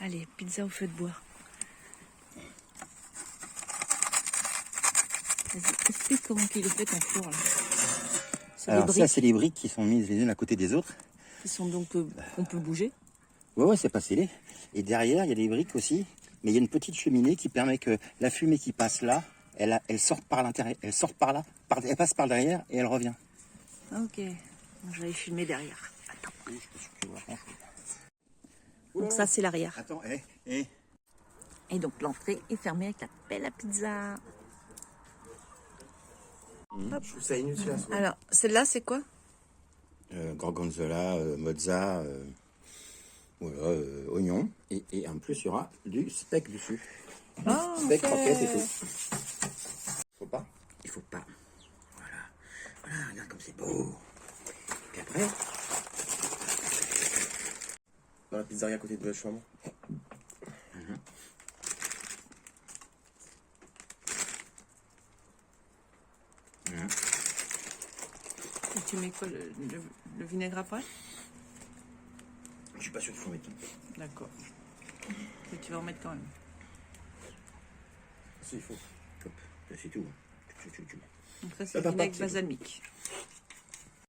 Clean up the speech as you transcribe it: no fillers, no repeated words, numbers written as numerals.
Allez, pizza au feu de bois. Vas-y, explique comment il est fait ton four là. C'est des Alors ça, briques c'est les briques qui sont mises les unes à côté des autres. qui sont donc qu'on peut bouger. Ouais, c'est pas scellé. Et derrière, il y a des briques aussi. Mais il y a une petite cheminée qui permet que la fumée qui passe là, elle sort par l'intérieur, elle sort par là, elle passe par derrière et elle revient. Ok, je vais aller filmer derrière. Attends. Oui, je pense que tu vois grand-chose. Donc ça c'est l'arrière. Attends, Et donc l'entrée est fermée avec la pelle à pizza. Je trouve ça inutile à soi. Alors, celle-là c'est quoi? Gorgonzola, mozza, voilà, oignon. Et en plus, il y aura du steak dessus. Oh, Steak, ok. croquette et tout. Faut pas? Il faut pas. Voilà. Voilà, regarde comme c'est beau. Puis après, Dans la pizzeria à côté de notre chambre. Et tu mets quoi, le vinaigre après? je suis pas sûr qu'il faut mettre tout. D'accord. Et tu vas en mettre quand même. Si, il faut. Hop, là, c'est tout. Tu mets. Donc ça c'est Ça va vinaigre pas, c'est tout. balsamique.